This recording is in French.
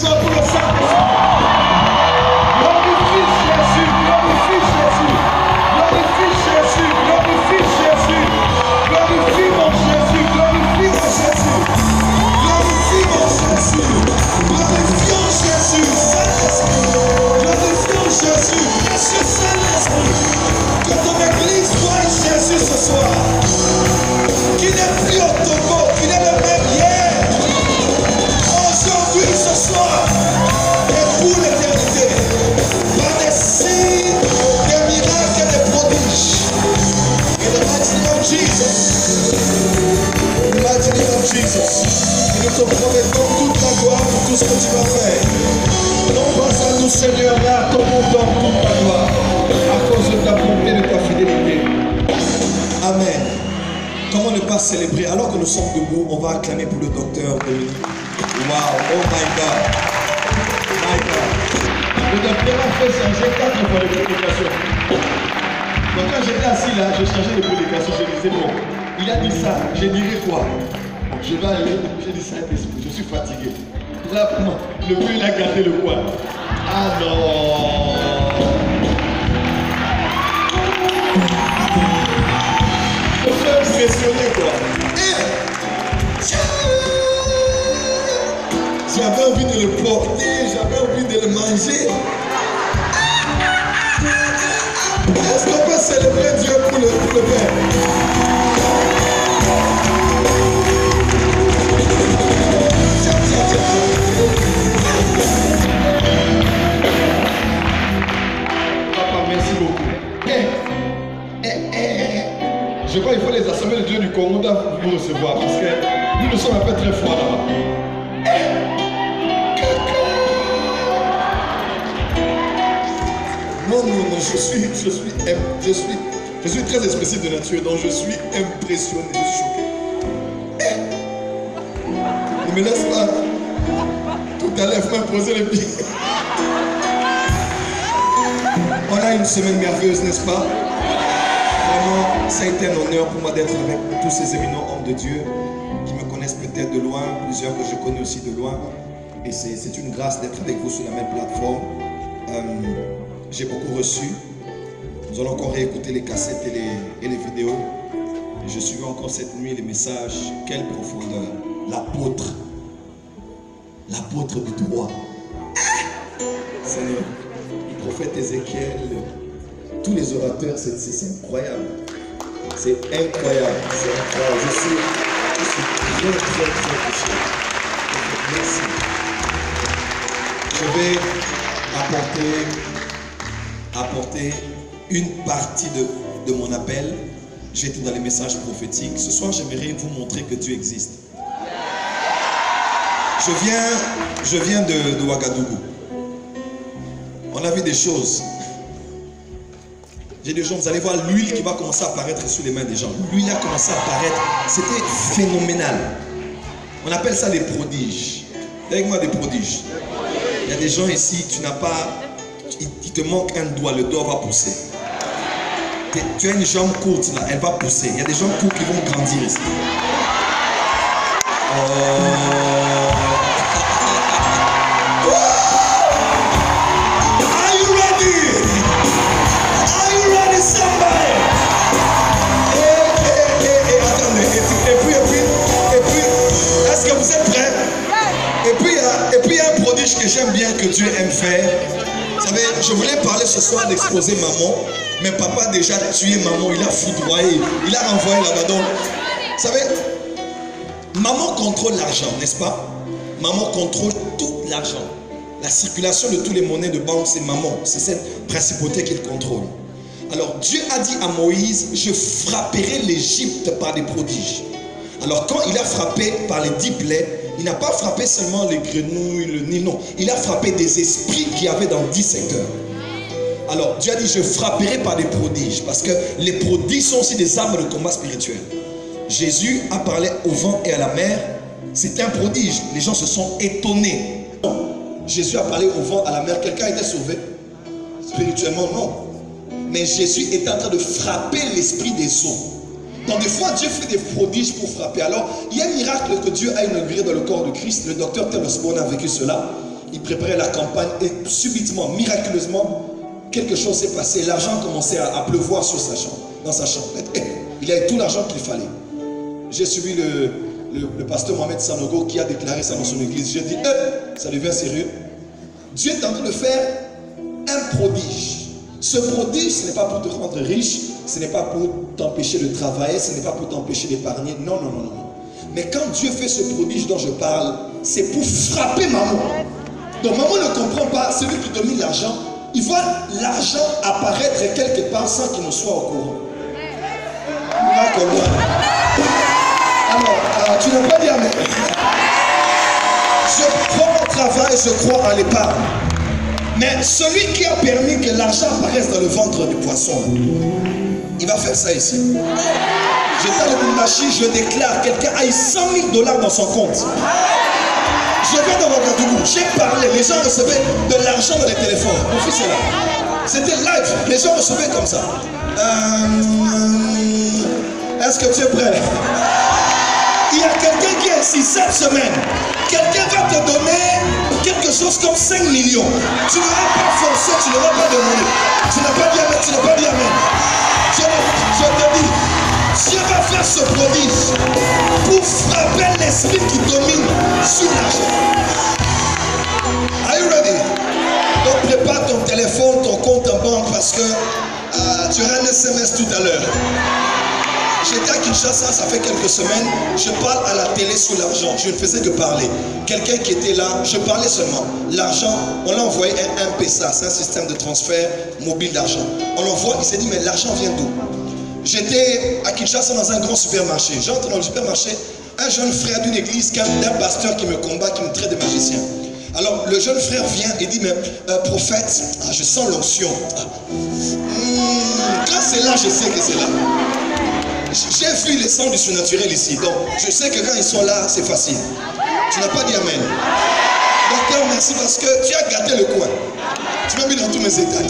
acclamation pour le Saint-Esprit. Glorifie Jésus, glorifie Jésus, glorifie Jésus, glorifie Jésus, glorifie mon Jésus, glorifie mon Jésus, glorifie mon Jésus, glorifions Jésus, Saint-Esprit, glorifions Jésus, précieux Saint-Esprit, que ton Église voie Jésus ce soir, qui n'est plus au Togo, qui est le même hier, aujourd'hui, ce soir, et pour l'éternité, par des signes, des miracles et des prodiges. In the mighty name of Jesus. In the mighty name of Jesus. Et nous te promettons toute la gloire pour tout ce que tu vas faire. Non pas à nous, Seigneur, mais à ton nom donne toute la gloire. À cause de ta bonté et de ta fidélité. Amen. Comment ne pas célébrer? Alors que nous sommes debout, on va acclamer pour le docteur Dominique. Wow, oh my God. My God. Le docteur a fait changer 4 fois de prédication. Donc quand j'étais assis là, je changeais de prédication, je disais bon, il a dit ça, je dirais quoi? Je vais aller, je dis Saint-Esprit, je suis fatigué. Là, le vieux il a gardé le quoi? Ah non! Je me suis impressionné quoi. J'avais envie de le porter, j'avais envie de le manger. Est-ce qu'on peut célébrer Dieu pour le Père? Papa, merci beaucoup. Je crois qu'il faut les assemblées de Dieu du Congo doivent vous recevoir parce que nous sommes un peu très froids là-bas. Non, je suis très expressif de nature, donc je suis impressionné, choqué. Ne me laisse pas. Tout à l'heure, il faut m'imposer les pieds. On a une semaine merveilleuse, n'est-ce pas? Vraiment, ça a été un honneur pour moi d'être avec tous ces éminents hommes de Dieu qui me connaissent peut-être de loin, plusieurs que je connais aussi de loin. Et c'est une grâce d'être avec vous sur la même plateforme. J'ai beaucoup reçu. Nous allons encore réécouter les cassettes et les vidéos. Et je suivais encore cette nuit les messages. Quelle profondeur. L'apôtre du droit. Seigneur, le prophète Ézéchiel, tous les orateurs, c'est incroyable. C'est incroyable. C'est incroyable. Je suis très touché. Merci. Je vais apporter une partie de mon appel. J'étais dans les messages prophétiques. Ce soir, j'aimerais vous montrer que Dieu existe. Je viens de Ouagadougou. On a vu des choses. J'ai des gens, vous allez voir l'huile qui va commencer à apparaître sur les mains des gens. L'huile a commencé à apparaître. C'était phénoménal. On appelle ça des prodiges. Avec moi, des prodiges. Il y a des gens ici, tu n'as pas... Il te manque un doigt, le doigt va pousser. Tu as une jambe courte là, elle va pousser. Il y a des jambes courtes qui vont grandir ici. Are you ready? Are you ready, somebody? Attendez, et puis, est-ce que vous êtes prêts? Et puis il y a un prodige que j'aime bien, que Dieu aime faire. Vous savez, je voulais parler ce soir d'exposer maman, mais papa a déjà tué maman, il a foudroyé, il a renvoyé là-bas. Donc, vous savez, maman contrôle l'argent, n'est-ce pas? Maman contrôle tout l'argent. La circulation de toutes les monnaies de banque, c'est maman. C'est cette principauté qu'il contrôle. Alors, Dieu a dit à Moïse, je frapperai l'Égypte par des prodiges. Alors, quand il a frappé par les 10 plaies, il n'a pas frappé seulement les grenouilles, le nid, non. Il a frappé des esprits qu'il y avait dans 10 secteurs. Alors, Dieu a dit, je frapperai par des prodiges. Parce que les prodiges sont aussi des armes de combat spirituel. Jésus a parlé au vent et à la mer. C'était un prodige. Les gens se sont étonnés. Jésus a parlé au vent, à la mer. Quelqu'un a été sauvé? Spirituellement, non. Mais Jésus était en train de frapper l'esprit des eaux. Donc des fois, Dieu fait des prodiges pour frapper. Alors, il y a un miracle que Dieu a inauguré dans le corps de Christ. Le docteur Tel Osborne a vécu cela. il préparait la campagne et subitement, miraculeusement, quelque chose s'est passé. L'argent commençait à pleuvoir sur sa chambre, dans sa chambre. Il avait tout l'argent qu'il fallait. J'ai suivi le pasteur Mohamed Sanogo qui a déclaré ça dans son église. J'ai dit, ça devient sérieux. Dieu est en train de faire un prodige. Ce prodige, ce n'est pas pour te rendre riche, ce n'est pas pour t'empêcher de travailler, ce n'est pas pour t'empêcher d'épargner. Non, non, non, non. Mais quand Dieu fait ce prodige dont je parle, c'est pour frapper maman. Donc maman ne comprend pas, celui qui domine l'argent, il voit l'argent apparaître quelque part sans qu'il ne soit au courant. Alors, tu n'as pas dit amen. Je crois au travail, je crois en l'épargne. Mais celui qui a permis que l'argent apparaisse dans le ventre du poisson, il va faire ça ici. J'étais à Lubumbashi, je déclare, quelqu'un a eu 100 000 $ dans son compte. Je viens de Ouagadougou, j'ai parlé, les gens recevaient de l'argent dans les téléphones. Mon fils est là. C'était live, les gens recevaient comme ça. Est-ce que tu es prêt? Il y a quelqu'un qui est ici cette semaine. Quelqu'un va te donner quelque chose comme 5 millions. Tu n'auras pas forcé, tu n'auras pas demandé. Tu n'as pas dit amen, tu n'as pas dit amen. Je te dis, Dieu va faire ce prodige pour frapper l'esprit qui domine sur l'argent. Are you ready? Donc prépare ton téléphone, ton compte en banque parce que tu auras un SMS tout à l'heure. J'étais à Kinshasa, ça fait quelques semaines, je parle à la télé sur l'argent, je ne faisais que parler. Quelqu'un qui était là, je parlais seulement. L'argent, on l'a envoyé un M-Pesa, c'est un système de transfert mobile d'argent. On l'envoie, il s'est dit, mais l'argent vient d'où? J'étais à Kinshasa dans un grand supermarché. J'entre dans le supermarché, un jeune frère d'une église, d'un pasteur qui me combat, qui me traite de magicien. Alors le jeune frère vient et dit, mais prophète, je sens l'onction. Quand c'est là, je sais que c'est là. J'ai vu les sons du surnaturel ici, donc je sais que quand ils sont là, c'est facile. Tu n'as pas dit amen. Docteur, merci parce que tu as gâté le coin. Tu m'as mis dans tous mes états.